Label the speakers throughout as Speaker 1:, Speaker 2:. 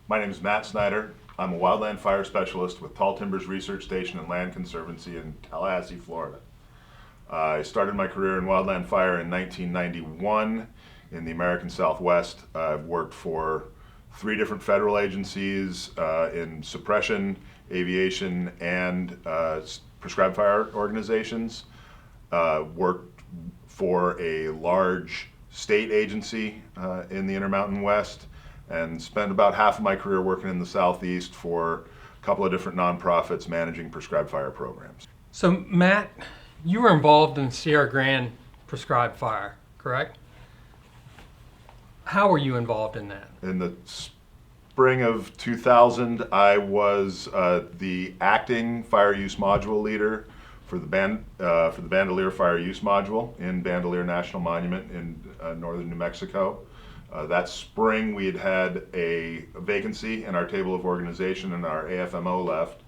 Speaker 1: My name is Matt Snider. I'm a Wildland Fire Specialist with Tall Timbers Research Station and Land Conservancy in Tallahassee, Florida. I started my career in wildland fire in 1991 in the American Southwest. I've worked for 3 different federal agencies in suppression, aviation, and prescribed fire organizations. Worked for a large state agency in the Intermountain West, and spent about half of my career working in the Southeast for a couple of different nonprofits managing prescribed fire programs.
Speaker 2: So Matt, you were involved in Cerro Grande Prescribed Fire, correct? How were you involved in that?
Speaker 1: In the spring of 2000, I was the acting fire use module leader for the Bandelier Fire Use Module in Bandelier National Monument in northern New Mexico. That spring we had a vacancy in our table of organization and our AFMO left.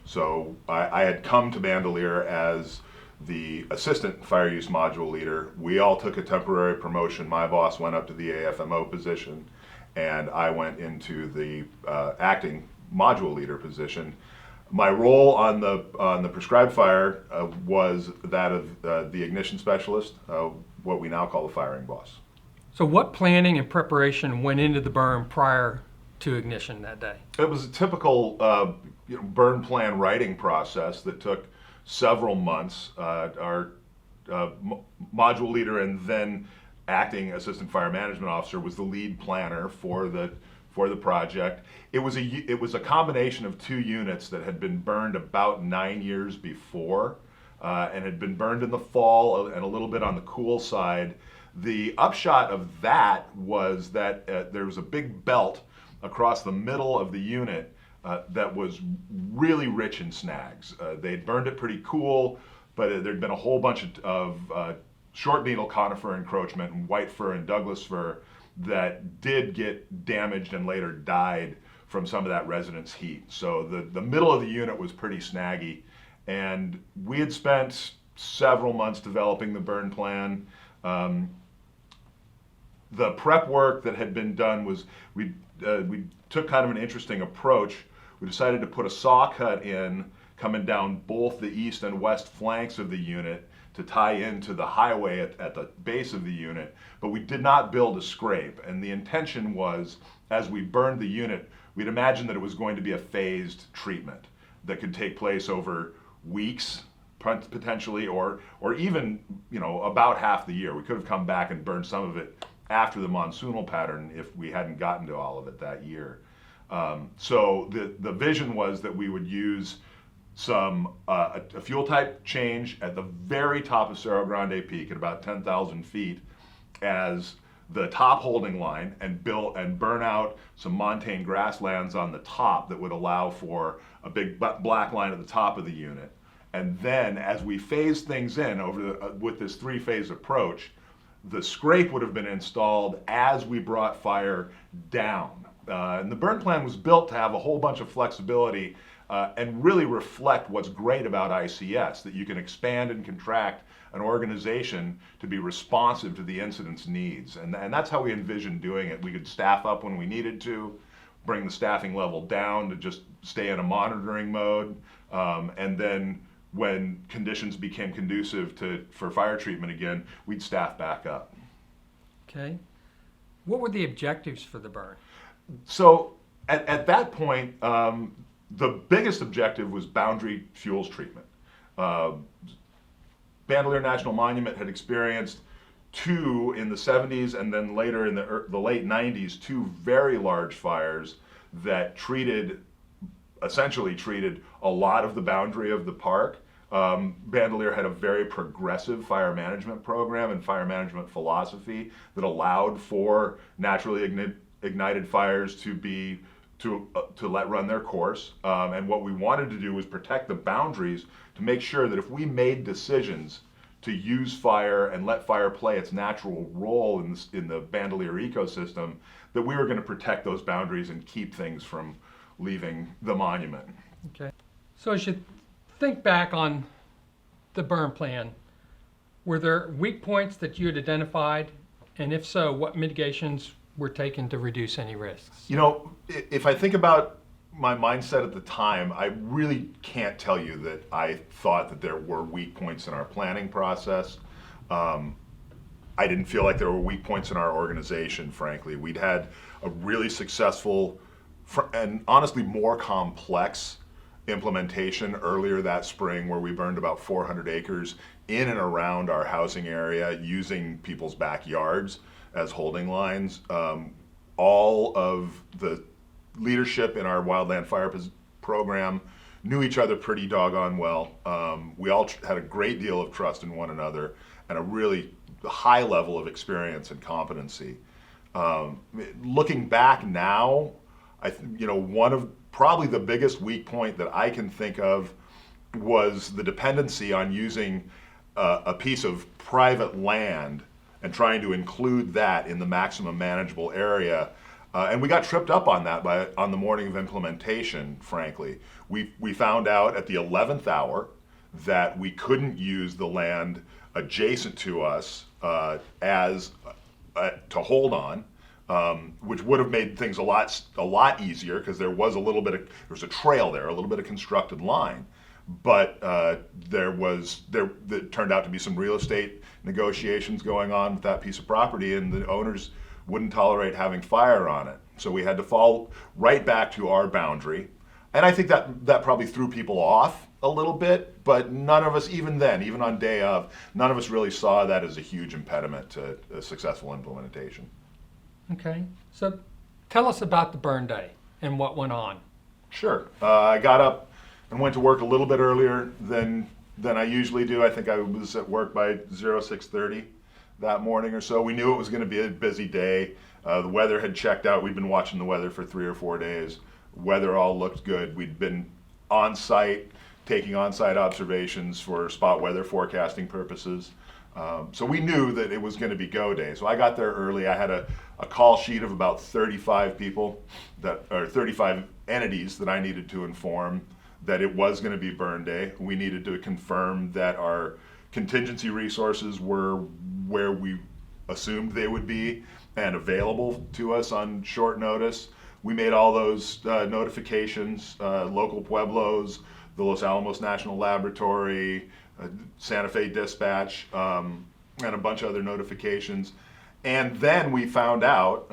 Speaker 1: So I had come to Bandelier as the assistant fire use module leader. We all took a temporary promotion. My boss went up to the AFMO position and I went into the acting module leader position. My role on the prescribed fire was that of the ignition specialist, what we now call the firing boss.
Speaker 2: So what planning and preparation went into the burn prior to ignition that day?
Speaker 1: It was a typical burn plan writing process that took several months. Our module leader and then acting assistant fire management officer was the lead planner for the project. It was a combination of 2 units that had been burned about 9 years before and had been burned in the fall and a little bit on the cool side. The upshot of that was that there was a big belt across the middle of the unit that was really rich in snags. They'd burned it pretty cool, but there'd been a whole bunch of short needle conifer encroachment and white fir and Douglas fir that did get damaged and later died from some of that residence heat. So the middle of the unit was pretty snaggy, and we had spent several months developing the burn plan. The prep work that had been done was we took kind of an interesting approach. We decided to put a saw cut in coming down both the east and west flanks of the unit to tie into the highway at the base of the unit, but we did not build a scrape. And the intention was, as we burned the unit, we'd imagined that it was going to be a phased treatment that could take place over weeks, potentially, or even about half the year. We could have come back and burned some of it after the monsoonal pattern if we hadn't gotten to all of it that year. So the vision was that we would use a fuel type change at the very top of Cerro Grande Peak at about 10,000 feet as the top holding line, and burn out some montane grasslands on the top that would allow for a big black line at the top of the unit. And then as we phased things in with this 3-phase approach, the scrape would have been installed as we brought fire down. And the burn plan was built to have a whole bunch of flexibility and really reflect what's great about ICS, that you can expand and contract an organization to be responsive to the incident's needs. And that's how we envisioned doing it. We could staff up when we needed to, bring the staffing level down to just stay in a monitoring mode, and then when conditions became conducive for fire treatment again, we'd staff back up.
Speaker 2: Okay. What were the objectives for the burn?
Speaker 1: So at that point, the biggest objective was boundary fuels treatment. Bandelier National Monument had experienced 2 in the 70s and then later in the late 90s, 2 very large fires that essentially treated a lot of the boundary of the park. Bandelier had a very progressive fire management program and fire management philosophy that allowed for naturally ignited fires to let run their course. And what we wanted to do was protect the boundaries to make sure that if we made decisions to use fire and let fire play its natural role in the Bandelier ecosystem, that we were going to protect those boundaries and keep things from leaving the monument.
Speaker 2: Okay. So as you think back on the burn plan, were there weak points that you had identified? And if so, what mitigations were taken to reduce any risks?
Speaker 1: You know, if I think about my mindset at the time, I really can't tell you that I thought that there were weak points in our planning process. I didn't feel like there were weak points in our organization, frankly. We'd had a really successful and honestly more complex implementation earlier that spring where we burned about 400 acres in and around our housing area using people's backyards as holding lines. All of the leadership in our Wildland Fire program knew each other pretty doggone well. We all had a great deal of trust in one another and a really high level of experience and competency. Looking back now, one of probably the biggest weak point that I can think of was the dependency on using a piece of private land and trying to include that in the maximum manageable area. And we got tripped up on that on the morning of implementation, frankly. We found out at the 11th hour that we couldn't use the land adjacent to us as to hold on, which would have made things a lot easier because there was a trail there, a little bit of constructed line, but there turned out to be some real estate negotiations going on with that piece of property, and the owners wouldn't tolerate having fire on it. So we had to fall right back to our boundary. And I think that probably threw people off a little bit, but none of us, even then, even on day of, none of us really saw that as a huge impediment to a successful implementation.
Speaker 2: Okay, so tell us about the burn day and what went on.
Speaker 1: Sure. I got up and went to work a little bit earlier than I usually do. I think I was at work by 06:30 that morning or so. We knew it was going to be a busy day. The weather had checked out. We'd been watching the weather for 3 or 4 days. Weather all looked good. We'd been on site, taking on-site observations for spot weather forecasting purposes. So we knew that it was going to be go day. So I got there early. I had a call sheet of about 35 people, 35 entities that I needed to inform that it was going to be burn day. We needed to confirm that our contingency resources were where we assumed they would be and available to us on short notice. We made all those notifications, local pueblos, the Los Alamos National Laboratory, Santa Fe Dispatch, and a bunch of other notifications. And then we found out,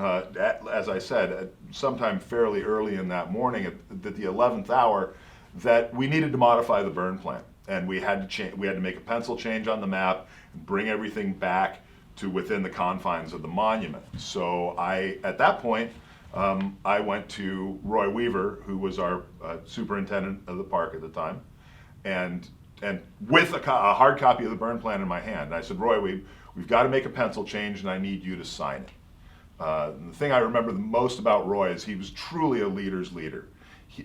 Speaker 1: as I said, sometime fairly early in that morning at the 11th hour, that we needed to modify the burn plan. And we had to make a pencil change on the map and bring everything back to within the confines of the monument. So at that point, I went to Roy Weaver, who was our superintendent of the park at the time, and with a hard copy of the burn plan in my hand. And I said, Roy, we've got to make a pencil change, and I need you to sign it. The thing I remember the most about Roy is he was truly a leader's leader.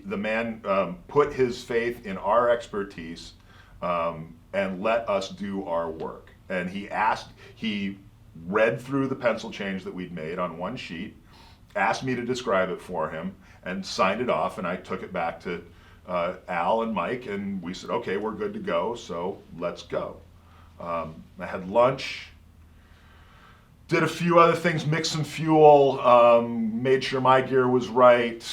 Speaker 1: The man put his faith in our expertise and let us do our work. And he read through the pencil change that we'd made on one sheet, asked me to describe it for him, and signed it off, and I took it back to Al and Mike, and we said, okay, we're good to go, so let's go. I had lunch, did a few other things, mixed some fuel, made sure my gear was right,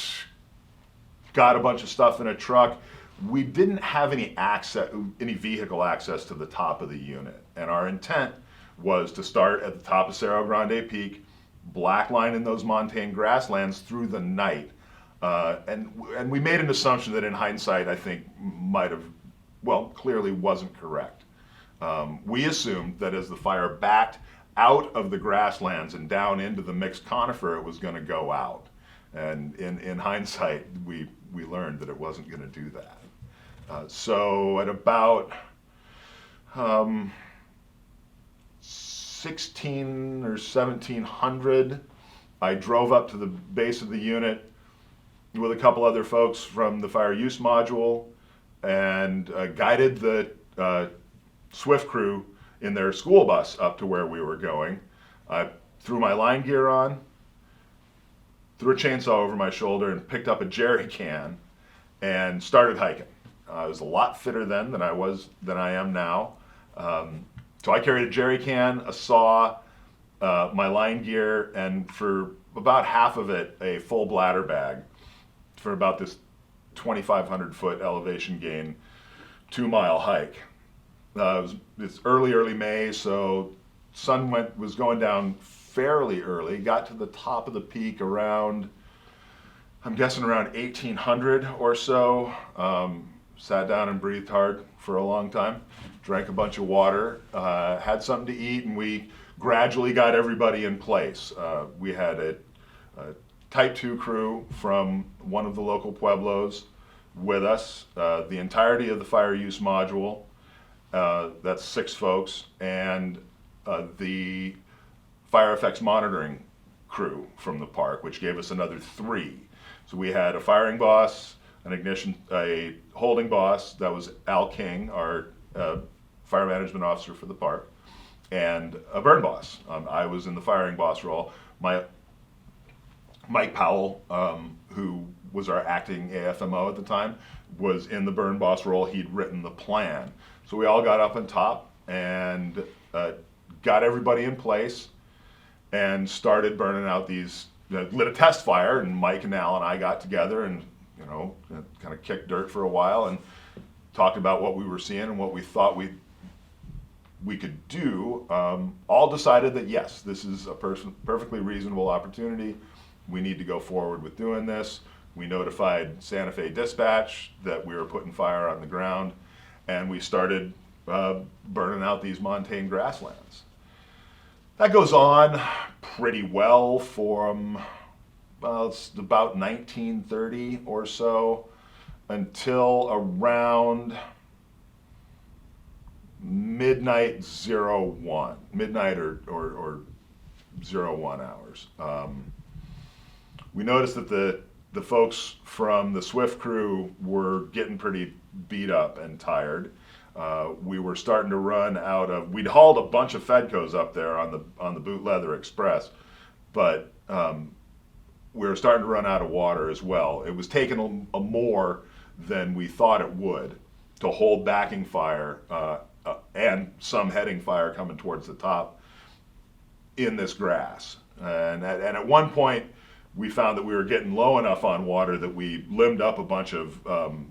Speaker 1: got a bunch of stuff in a truck. We didn't have any vehicle access to the top of the unit, and our intent was to start at the top of Cerro Grande Peak, black line in those montane grasslands through the night. And we made an assumption that in hindsight, I think clearly wasn't correct. We assumed that as the fire backed out of the grasslands and down into the mixed conifer, it was going to go out. And in hindsight, we learned that it wasn't going to do that. So at about 16 or 1700, I drove up to the base of the unit with a couple other folks from the fire use module and guided the SWIFT crew in their school bus up to where we were going. I threw my line gear on, threw a chainsaw over my shoulder, and picked up a jerry can and started hiking. I was a lot fitter then than I am now. So I carried a jerry can, a saw, my line gear, and for about half of it, a full bladder bag for about this 2,500 foot elevation gain, 2 mile hike. It's early May, so sun was going down fairly early. Got to the top of the peak around, I'm guessing around 1800 or so. Sat down and breathed hard for a long time. Drank a bunch of water, had something to eat, and we gradually got everybody in place. We had a Type 2 crew from one of the local pueblos with us, the entirety of the fire use module, that's 6 folks, and the fire effects monitoring crew from the park, which gave us another 3. So we had a firing boss, a holding boss, that was Al King, our fire management officer for the park, and a burn boss. I was in the firing boss role. Mike Powell, who was our acting AFMO at the time, was in the burn boss role. He'd written the plan. So we all got up on top and got everybody in place and started burning out these, lit a test fire, and Mike and Al and I got together and, kind of kicked dirt for a while and talked about what we were seeing and what we thought we could do. All decided that yes, this is a perfectly reasonable opportunity. We need to go forward with doing this. We notified Santa Fe Dispatch that we were putting fire on the ground, and we started burning out these montane grasslands. That goes on pretty well from, it's about 1930 or so until around midnight 01, midnight or 01 hours. We noticed that the folks from the Swift crew were getting pretty beat up and tired. We were starting to run out of, we'd hauled a bunch of Fedcos up there on the Boot Leather Express, but we were starting to run out of water as well. It was taking a more than we thought it would to hold backing fire and some heading fire coming towards the top in this grass. And at one point, we found that we were getting low enough on water that we limbed up a bunch of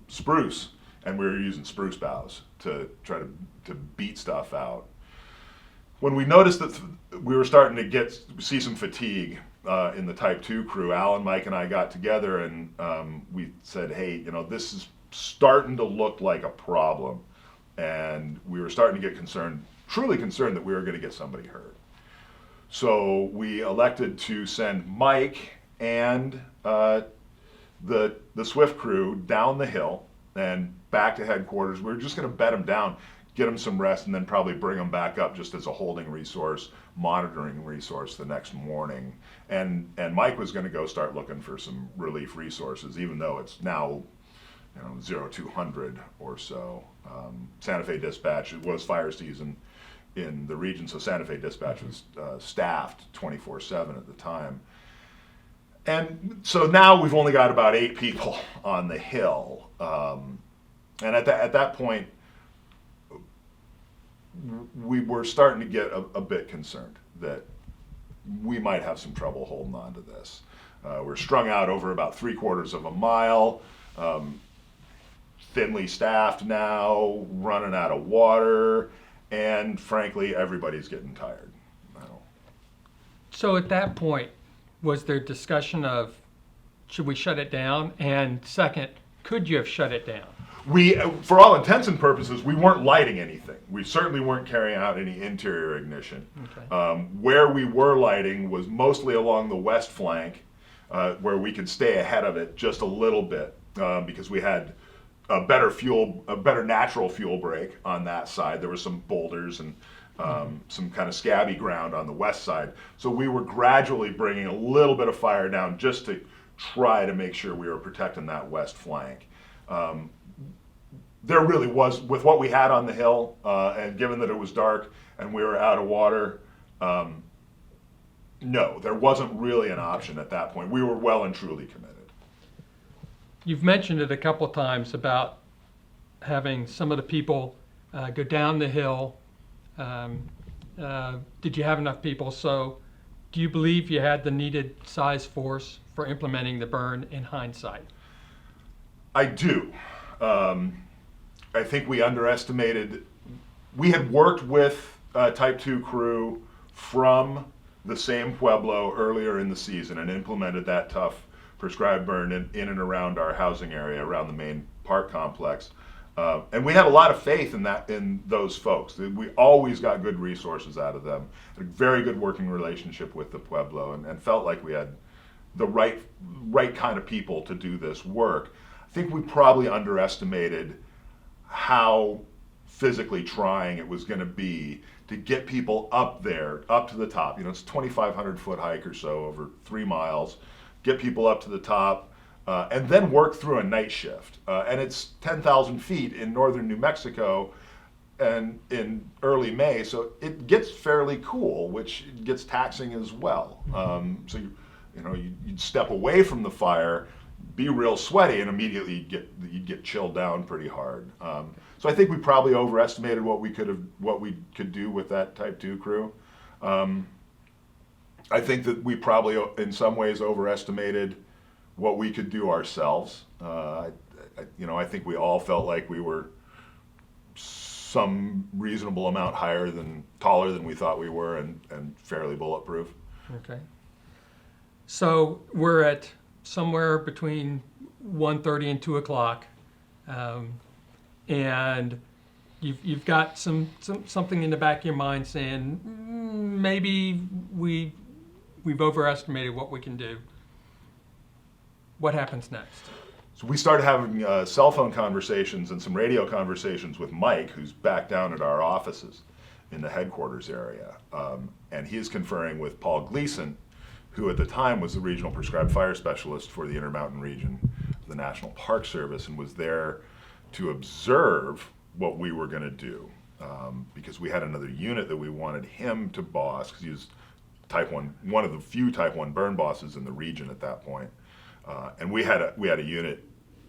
Speaker 1: spruce, and we were using spruce boughs to try to beat stuff out. When we noticed that we were starting to see some fatigue in the Type 2 crew, Alan, Mike, and I got together and we said, hey, this is starting to look like a problem. And we were starting to get concerned, truly concerned that we were going to get somebody hurt. So we elected to send Mike and the Swift crew down the hill and back to headquarters. We were just going to bed them down, get them some rest, and then probably bring them back up just as a holding resource, monitoring resource the next morning. And Mike was going to go start looking for some relief resources, even though it's now 0200 or so. Santa Fe Dispatch, it was fire season in the region, so Santa Fe Dispatch was staffed 24/7 at the time. And so now we've only got about 8 people on the hill. And at that point, we were starting to get a bit concerned that we might have some trouble holding on to this. We're strung out over about 3/4 of a mile, thinly staffed now, running out of water, and frankly, everybody's getting tired.
Speaker 2: So at that point, was there discussion of, should we shut it down? And second, could you have shut it down?
Speaker 1: We, for all intents and purposes, we weren't lighting anything. We certainly weren't carrying out any interior ignition. Okay. Where we were lighting was mostly along the west flank, where we could stay ahead of it just a little bit, because we had a better natural fuel break on that side. There were some boulders and some kind of scabby ground on the west side. So we were gradually bringing a little bit of fire down just to try to make sure we were protecting that west flank. There really was, with what we had on the hill, and given that it was dark and we were out of water, no, there wasn't really an option at that point. We were well and truly committed.
Speaker 2: You've mentioned it a couple of times about having some of the people go down the hill, and Did you have enough people? So do you believe you had the needed size force for implementing the burn in hindsight?
Speaker 1: I do. I think we underestimated. We had worked with Type 2 crew from the same pueblo earlier in the season and implemented that tough prescribed burn in and around our housing area, around the main park complex. And we had a lot of faith in those folks. We always got good resources out of them. Had a very good working relationship with the pueblo, and felt like we had the right kind of people to do this work. I think we probably underestimated how physically trying it was going to be to get people up there, up to the top. You know, it's a 2,500 foot hike or so over 3 miles. Get people up to the top, and then work through a night shift. And it's 10,000 feet in northern New Mexico, and in early May, so it gets fairly cool, which gets taxing as well. So you'd step away from the fire, be real sweaty, and immediately you'd get chilled down pretty hard. So I think we probably overestimated what we could do with that Type 2 crew. I think that we probably, in some ways, overestimated what we could do ourselves. I think we all felt like we were some reasonable amount taller than we thought we were, and fairly bulletproof.
Speaker 2: Okay. So we're at somewhere between 1:30 and 2 o'clock, and you've got something in the back of your mind saying maybe we've overestimated what we can do. What happens next?
Speaker 1: So we started having cell phone conversations and some radio conversations with Mike, who's back down at our offices in the headquarters area. And he's conferring with Paul Gleason, who at the time was the Regional Prescribed Fire Specialist for the Intermountain region of the National Park Service, and was there to observe what we were going to do. Because we had another unit that we wanted him to boss, because he was one of the few Type 1 burn bosses in the region at that point. And we had a unit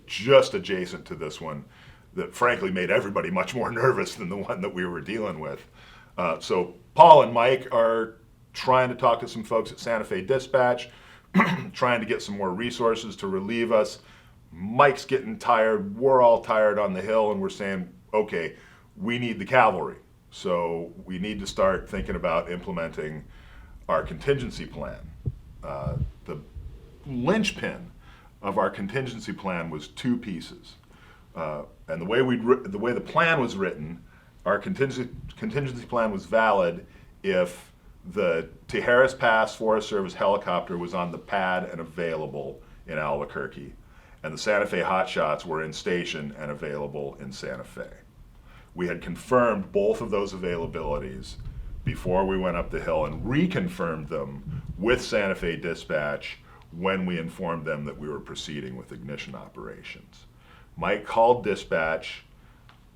Speaker 1: just adjacent to this one that frankly made everybody much more nervous than the one that we were dealing with. So Paul and Mike are trying to talk to some folks at Santa Fe Dispatch, trying to get some more resources to relieve us. Mike's getting tired. We're all tired on the hill, and we're saying, okay, we need the cavalry. So we need to start thinking about implementing our contingency plan. The linchpin of our contingency plan was 2 pieces. And the way the plan was written, our contingency plan was valid if the Tijeras Pass Forest Service helicopter was on the pad and available in Albuquerque, and the Santa Fe hotshots were in station and available in Santa Fe. We had confirmed both of those availabilities before we went up the hill, and reconfirmed them with Santa Fe Dispatch when we informed them that we were proceeding with ignition operations. Mike called dispatch,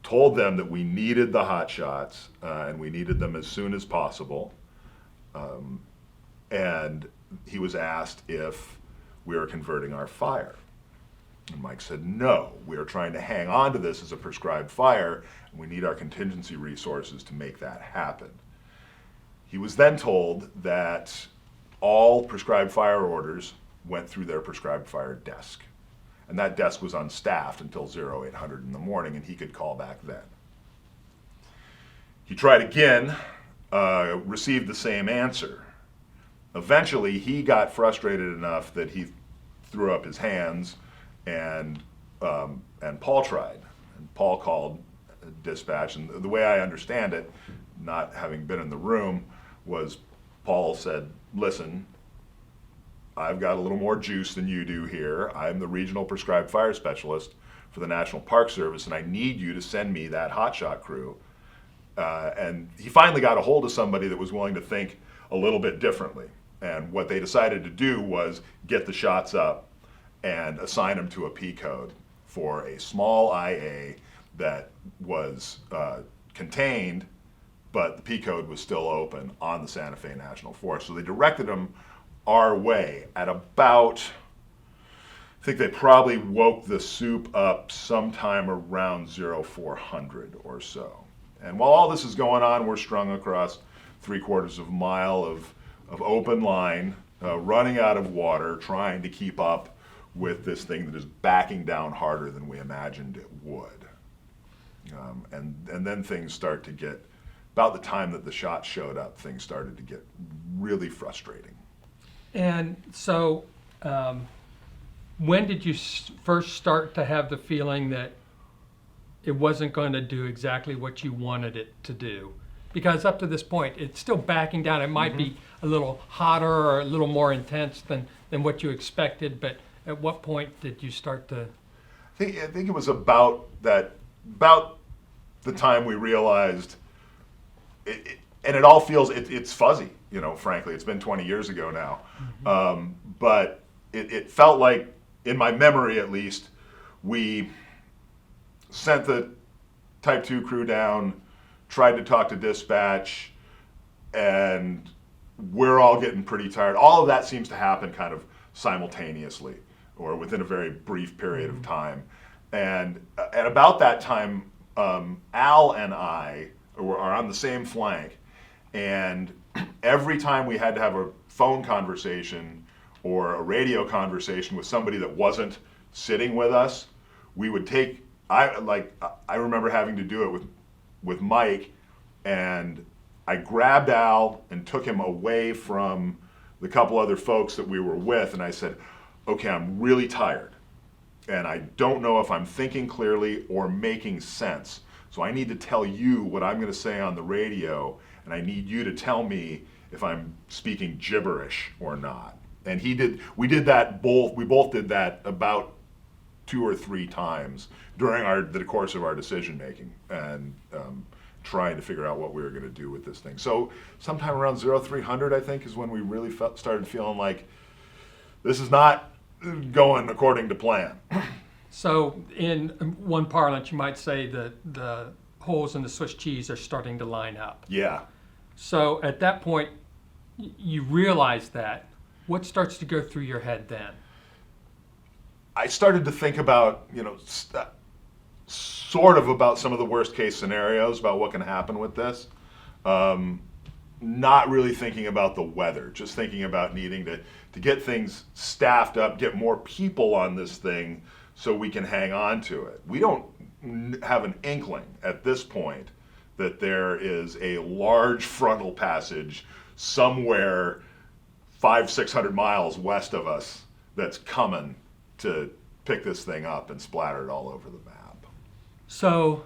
Speaker 1: told them that we needed the hotshots, and we needed them as soon as possible. And he was asked if we were converting our fire. And Mike said, no, we are trying to hang on to this as a prescribed fire, and we need our contingency resources to make that happen. He was then told that all prescribed fire orders went through their prescribed fire desk. And that desk was unstaffed until 0800 in the morning, and he could call back then. He tried again, received the same answer. Eventually, he got frustrated enough that he threw up his hands, and Paul tried. And Paul called dispatch, and the way I understand it, not having been in the room, was Paul said, listen, I've got a little more juice than you do here. I'm the Regional Prescribed Fire Specialist for the National Park Service, and I need you to send me that hotshot crew. And he finally got a hold of somebody that was willing to think a little bit differently. And what they decided to do was get the shots up and assign them to a P code for a small IA that was contained, but the P code was still open on the Santa Fe National Forest. So they directed them our way at about, I think they probably woke the soup up sometime around 0400 or so. And while all this is going on, we're strung across 3/4 of a mile of open line, running out of water, trying to keep up with this thing that is backing down harder than we imagined it would. And then things start to get, about the time that the shots showed up, things started to get really frustrating.
Speaker 2: And so, when did you first start to have the feeling that it wasn't going to do exactly what you wanted it to do? Because up to this point, it's still backing down. It might be a little hotter or a little more intense than what you expected, but at what point did you start to?
Speaker 1: I think it was about the time we realized, and it all feels, it's fuzzy, frankly. It's been 20 years ago now. But it felt like, in my memory at least, we sent the Type 2 crew down, tried to talk to dispatch, and we're all getting pretty tired. All of that seems to happen kind of simultaneously or within a very brief period of time. And at about that time, Al and I are on the same flank, and every time we had to have a phone conversation or a radio conversation with somebody that wasn't sitting with us, we would take, I remember having to do it with Mike, and I grabbed Al and took him away from the couple other folks that we were with, and I said, okay, I'm really tired, and I don't know if I'm thinking clearly or making sense. So I need to tell you what I'm going to say on the radio, and I need you to tell me if I'm speaking gibberish or not. And we both did that about 2 or 3 times during the course of our decision making, and trying to figure out what we were going to do with this thing. So sometime around 0300, I think, is when we really started feeling like this is not going according to plan.
Speaker 2: So in one parlance, you might say that the holes in the Swiss cheese are starting to line up.
Speaker 1: Yeah.
Speaker 2: So at that point, you realize that. What starts to go through your head then?
Speaker 1: I started to think about, sort of about some of the worst case scenarios about what can happen with this. Not really thinking about the weather, just thinking about needing to get things staffed up, get more people on this thing so we can hang on to it. We don't have an inkling at this point that there is a large frontal passage somewhere 500-600 miles west of us that's coming to pick this thing up and splatter it all over the map.
Speaker 2: So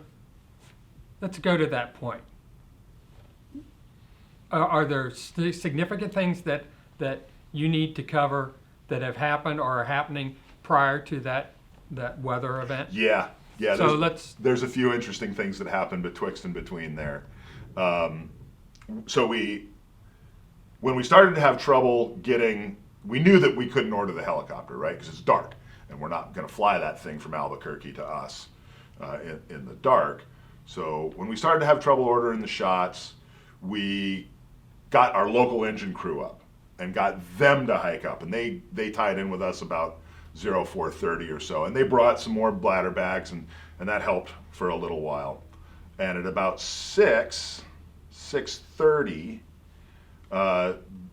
Speaker 2: let's go to that point. Are there significant things that you need to cover that have happened or are happening prior to that weather event?
Speaker 1: Yeah.
Speaker 2: So
Speaker 1: there's a few interesting things that happened betwixt and between there. So when we started to have trouble we knew that we couldn't order the helicopter, right? Because it's dark, and we're not going to fly that thing from Albuquerque to us in the dark. So when we started to have trouble ordering the shots, we got our local engine crew up and got them to hike up, and they tied in with us about 0430 or so, and they brought some more bladder bags, and that helped for a little while. And at about 6:30,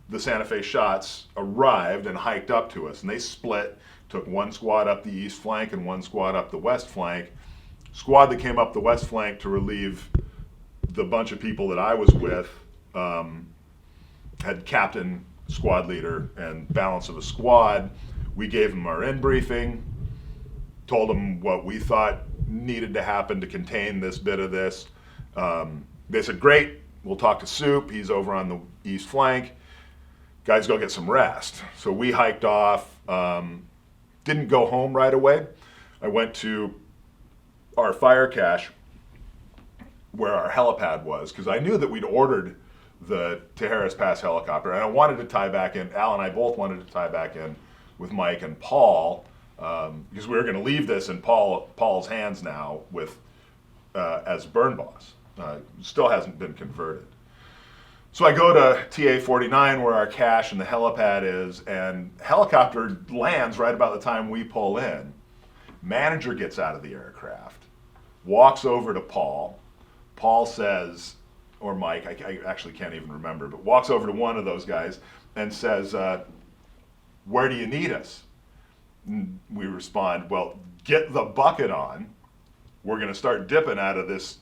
Speaker 1: the Santa Fe shots arrived and hiked up to us, and they split, took one squad up the east flank and one squad up the west flank. Squad that came up the west flank to relieve the bunch of people that I was with had captain, squad leader, and balance of a squad. We gave them our in briefing, told them what we thought needed to happen to contain this bit of this. They said, great, we'll talk to Soup, he's over on the east flank. Guys, go get some rest. So we hiked off, didn't go home right away. I went to our fire cache where our helipad was, because I knew that we'd ordered the Tijeras Pass helicopter, and I wanted to tie back in, Al and I both wanted to tie back in with Mike and Paul, because we were going to leave this in Paul's hands now with as burn boss. Still hasn't been converted. So I go to TA-49 where our cache and the helipad is, and helicopter lands right about the time we pull in. Manager gets out of the aircraft, walks over to Paul. Paul says, or Mike, I actually can't even remember, but walks over to one of those guys and says, where do you need us? And we respond, well, get the bucket on. We're going to start dipping out of this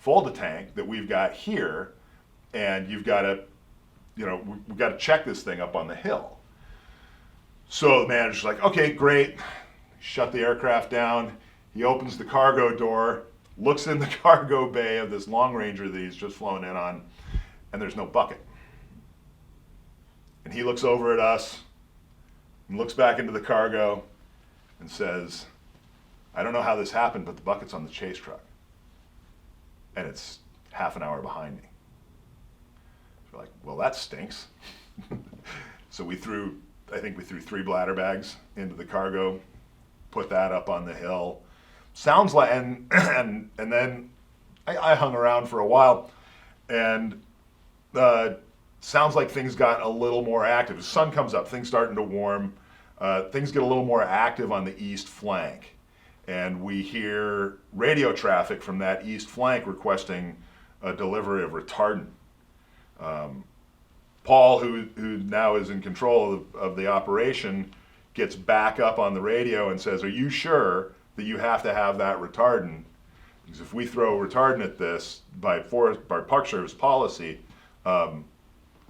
Speaker 1: Folda tank that we've got here, and you've got to, we've got to check this thing up on the hill. So the manager's like, okay, great. Shut the aircraft down. He opens the cargo door, looks in the cargo bay of this Long Ranger that he's just flown in on, and there's no bucket. And he looks over at us and looks back into the cargo and says, I don't know how this happened, but the bucket's on the chase truck. And it's half an hour behind me. We're like, well, that stinks. So I think we threw 3 bladder bags into the cargo, put that up on the hill. Sounds like, and then I hung around for a while, and sounds like things got a little more active. The sun comes up, things starting to warm, things get a little more active on the east flank. And we hear radio traffic from that east flank requesting a delivery of retardant. Paul, who now is in control of the operation, gets back up on the radio and says, are you sure that you have to have that retardant? Because if we throw retardant at this by Park Service policy,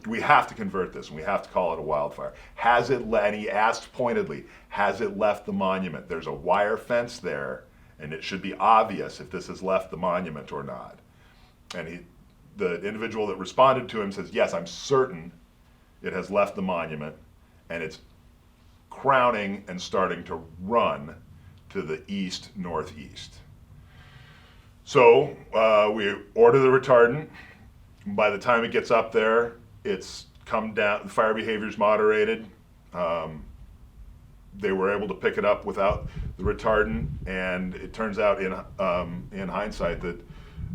Speaker 1: we have to convert this and we have to call it a wildfire. And he asked pointedly, has it left the monument? There's a wire fence there, and it should be obvious if this has left the monument or not. And the individual that responded to him says, yes, I'm certain it has left the monument, and it's crowning and starting to run to the east-northeast. So we order the retardant. By the time it gets up there, it's come down, the fire behavior's moderated. They were able to pick it up without the retardant, and it turns out in hindsight that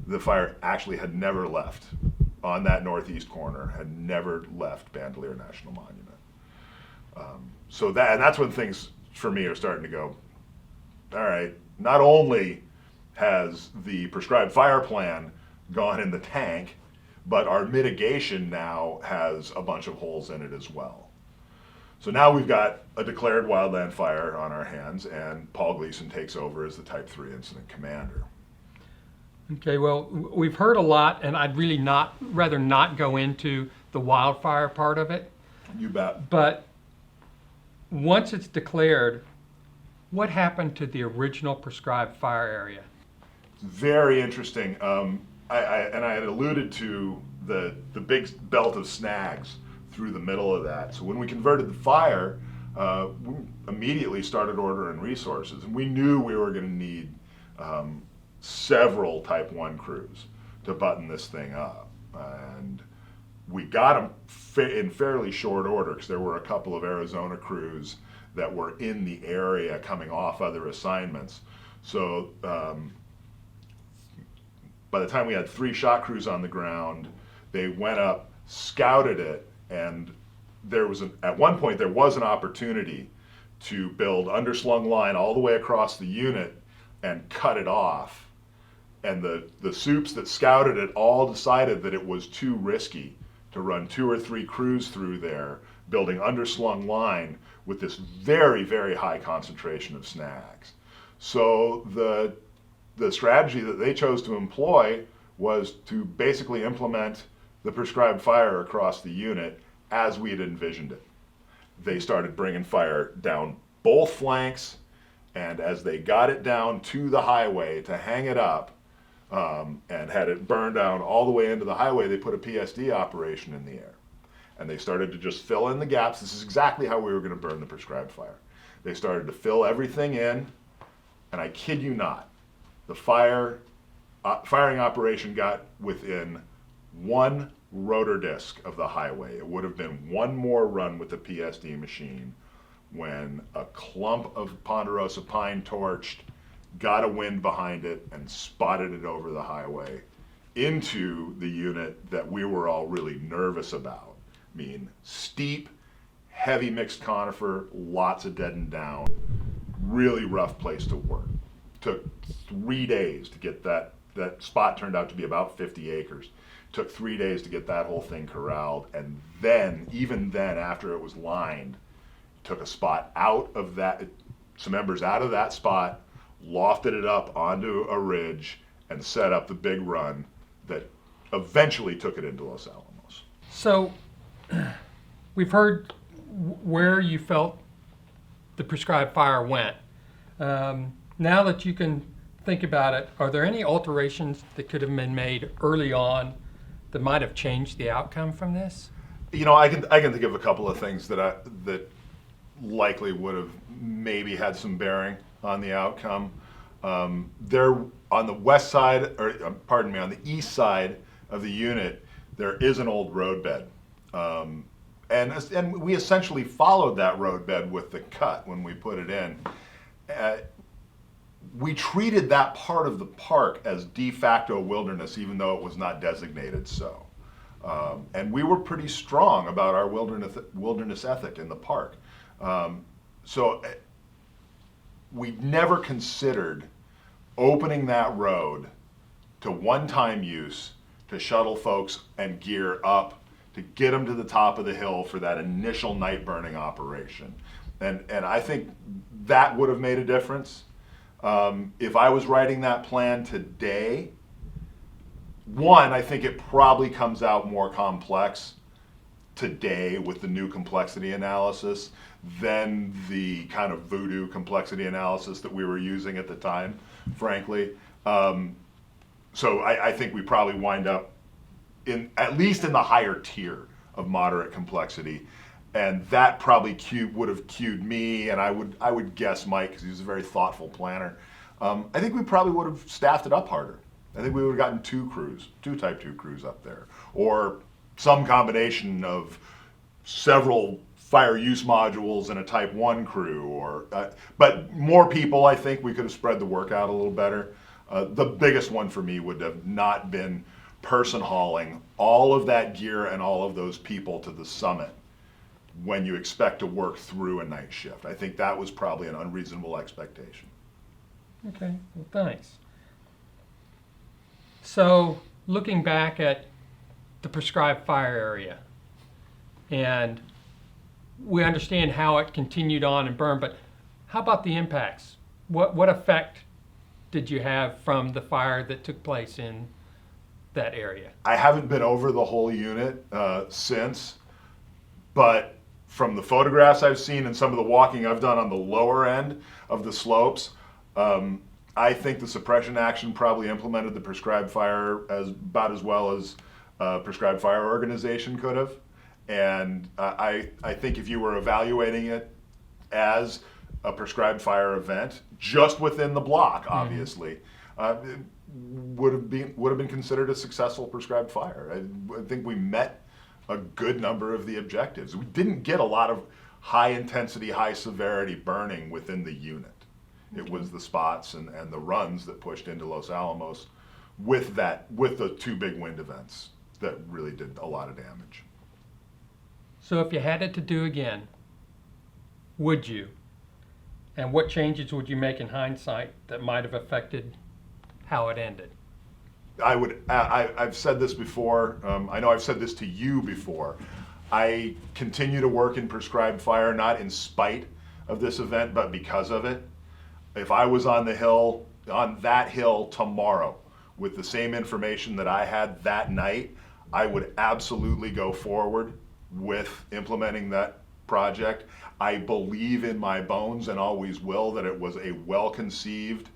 Speaker 1: the fire actually had never left on that northeast corner, had never left Bandelier National Monument. So that's when things for me are starting to go, all right, not only has the prescribed fire plan gone in the tank, but our mitigation now has a bunch of holes in it as well. So now we've got a declared wildland fire on our hands, and Paul Gleason takes over as the Type 3 incident commander.
Speaker 2: Okay, well, we've heard a lot, and I'd really rather not go into the wildfire part of it.
Speaker 1: You bet.
Speaker 2: But once it's declared, what happened to the original prescribed fire area?
Speaker 1: Very interesting. I had alluded to the big belt of snags through the middle of that. So when we converted the fire, we immediately started ordering resources, and we knew we were going to need several Type 1 crews to button this thing up. And we got them in fairly short order, because there were a couple of Arizona crews that were in the area coming off other assignments. So by the time we had 3 shot crews on the ground, they went up, scouted it, and at one point there was an opportunity to build underslung line all the way across the unit and cut it off. And the soups that scouted it all decided that it was too risky to run 2 or 3 crews through there, building underslung line with this very, very high concentration of snags. So the strategy that they chose to employ was to basically implement the prescribed fire across the unit as we had envisioned it. They started bringing fire down both flanks, and as they got it down to the highway to hang it up, and had it burn down all the way into the highway, they put a PSD operation in the air. And they started to just fill in the gaps. This is exactly how we were going to burn the prescribed fire. They started to fill everything in, and I kid you not, the firing operation got within 1 rotor disc of the highway. It would have been 1 more run with the PSD machine when a clump of ponderosa pine torched, got a wind behind it, and spotted it over the highway into the unit that we were all really nervous about. I mean, steep, heavy mixed conifer, lots of dead and down, really rough place to work. Took 3 days to get that that spot turned out to be about 50 acres. Took 3 days to get that whole thing corralled, and then, even then, after it was lined, took a spot out of that, some embers out of that spot, lofted it up onto a ridge, and set up the big run that eventually took it into Los Alamos.
Speaker 2: So, we've heard where you felt the prescribed fire went. Now that you can think about it, are there any alterations that could have been made early on that might have changed the outcome from this?
Speaker 1: You know, I can think of a couple of things that likely would have maybe had some bearing on the outcome. There on the west side, or pardon me, on the east side of the unit, there is an old roadbed, and we essentially followed that roadbed with the cut when we put it in. We treated that part of the park as de facto wilderness, even though it was not designated so. And we were pretty strong about our wilderness ethic in the park. So we never considered opening that road to one-time use to shuttle folks and gear up to get them to the top of the hill for that initial night burning operation. And I think that would have made a difference. If I was writing that plan today, one, I think it probably comes out more complex today with the new complexity analysis than the kind of voodoo complexity analysis that we were using at the time, frankly. So I think we probably wind up at least in the higher tier of moderate complexity. And that probably would have cued me, and I would guess Mike, because he's a very thoughtful planner. I think we probably would have staffed it up harder. I think we would have gotten two Type 2 crews up there, or some combination of several fire use modules and a Type 1 crew, but more people. I think we could have spread the work out a little better. The biggest one for me would have not been person hauling all of that gear and all of those people to the summit when you expect to work through a night shift. I think that was probably an unreasonable expectation.
Speaker 2: Okay, well, thanks. So, looking back at the prescribed fire area, and we understand how it continued on and burned, but how about the impacts? What effect did you have from the fire that took place in that area?
Speaker 1: I haven't been over the whole unit since, but from the photographs I've seen and some of the walking I've done on the lower end of the slopes, I think the suppression action probably implemented the prescribed fire about as well as prescribed fire organization could have. And I think if you were evaluating it as a prescribed fire event, just within the block, obviously, it would have been considered a successful prescribed fire. I think we met a good number of the objectives. We didn't get a lot of high intensity, high severity burning within the unit. It was the spots and the runs that pushed into Los Alamos with the two big wind events that really did a lot of damage.
Speaker 2: So if you had it to do again, would you? And what changes would you make in hindsight that might have affected how it ended?
Speaker 1: I've said this before. I know I've said this to you before. I continue to work in prescribed fire, not in spite of this event, but because of it. If I was on that hill tomorrow with the same information that I had that night, I would absolutely go forward with implementing that project. I believe in my bones and always will that it was a well-conceived,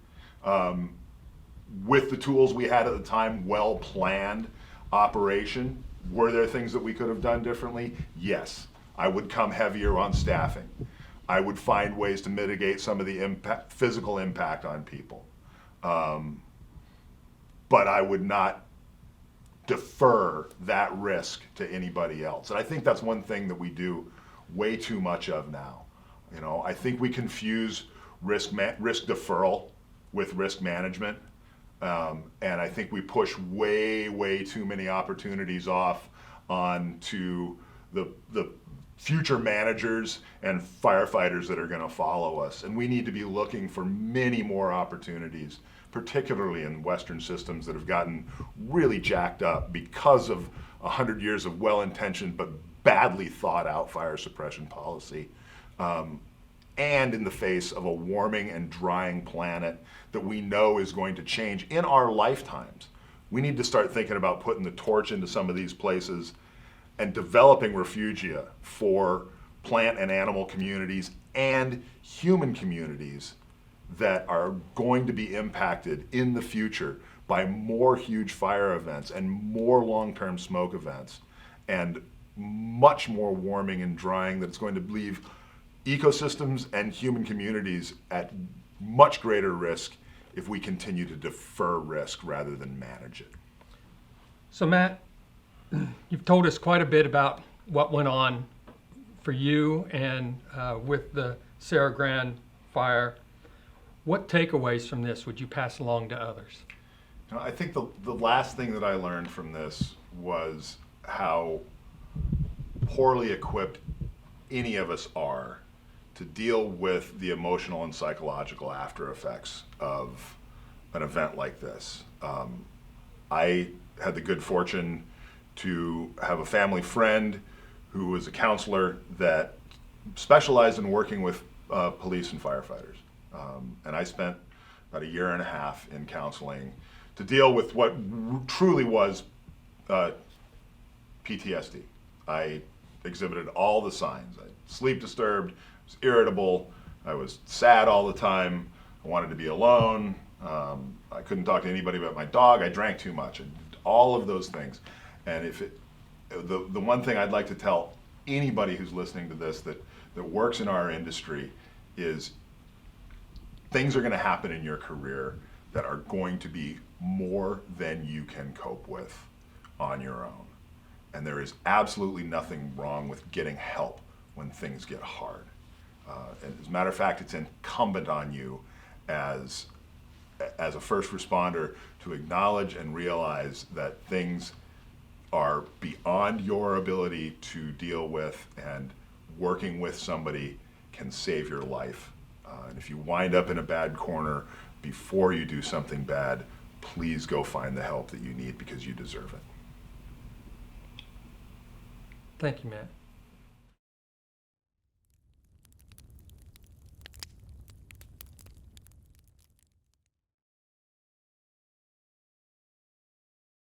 Speaker 1: with the tools we had at the time, well-planned operation. Were there things that we could have done differently? Yes. I would come heavier on staffing. I would find ways to mitigate some of the physical impact on people. But I would not defer that risk to anybody else. And I think that's one thing that we do way too much of now. You know, I think we confuse risk deferral with risk management. And I think we push way too many opportunities off onto the future managers and firefighters that are going to follow us. And we need to be looking for many more opportunities particularly in Western systems that have gotten really jacked up because of 100 years of well-intentioned but badly thought out fire suppression policy. And in the face of a warming and drying planet that we know is going to change in our lifetimes. We need to start thinking about putting the torch into some of these places and developing refugia for plant and animal communities and human communities that are going to be impacted in the future by more huge fire events and more long-term smoke events and much more warming and drying that's going to leave ecosystems and human communities at much greater risk if we continue to defer risk rather than manage it.
Speaker 2: So Matt, you've told us quite a bit about what went on for you and with the Cerro Grande fire. What takeaways from this would you pass along to others?
Speaker 1: You know, I think the last thing that I learned from this was how poorly equipped any of us are to deal with the emotional and psychological after effects of an event like this. I had the good fortune to have a family friend who was a counselor that specialized in working with police and firefighters. And I spent about 1.5 years in counseling to deal with what truly was PTSD. I exhibited all the signs. I sleep disturbed, was irritable, I was sad all the time, I wanted to be alone, I couldn't talk to anybody about my dog, I drank too much, and all of those things. And the one thing I'd like to tell anybody who's listening to this that works in our industry is things are going to happen in your career that are going to be more than you can cope with on your own. And there is absolutely nothing wrong with getting help when things get hard. And as a matter of fact, it's incumbent on you as a first responder to acknowledge and realize that things are beyond your ability to deal with, and working with somebody can save your life. And if you wind up in a bad corner before you do something bad, please go find the help that you need because you deserve it.
Speaker 2: Thank you, Matt.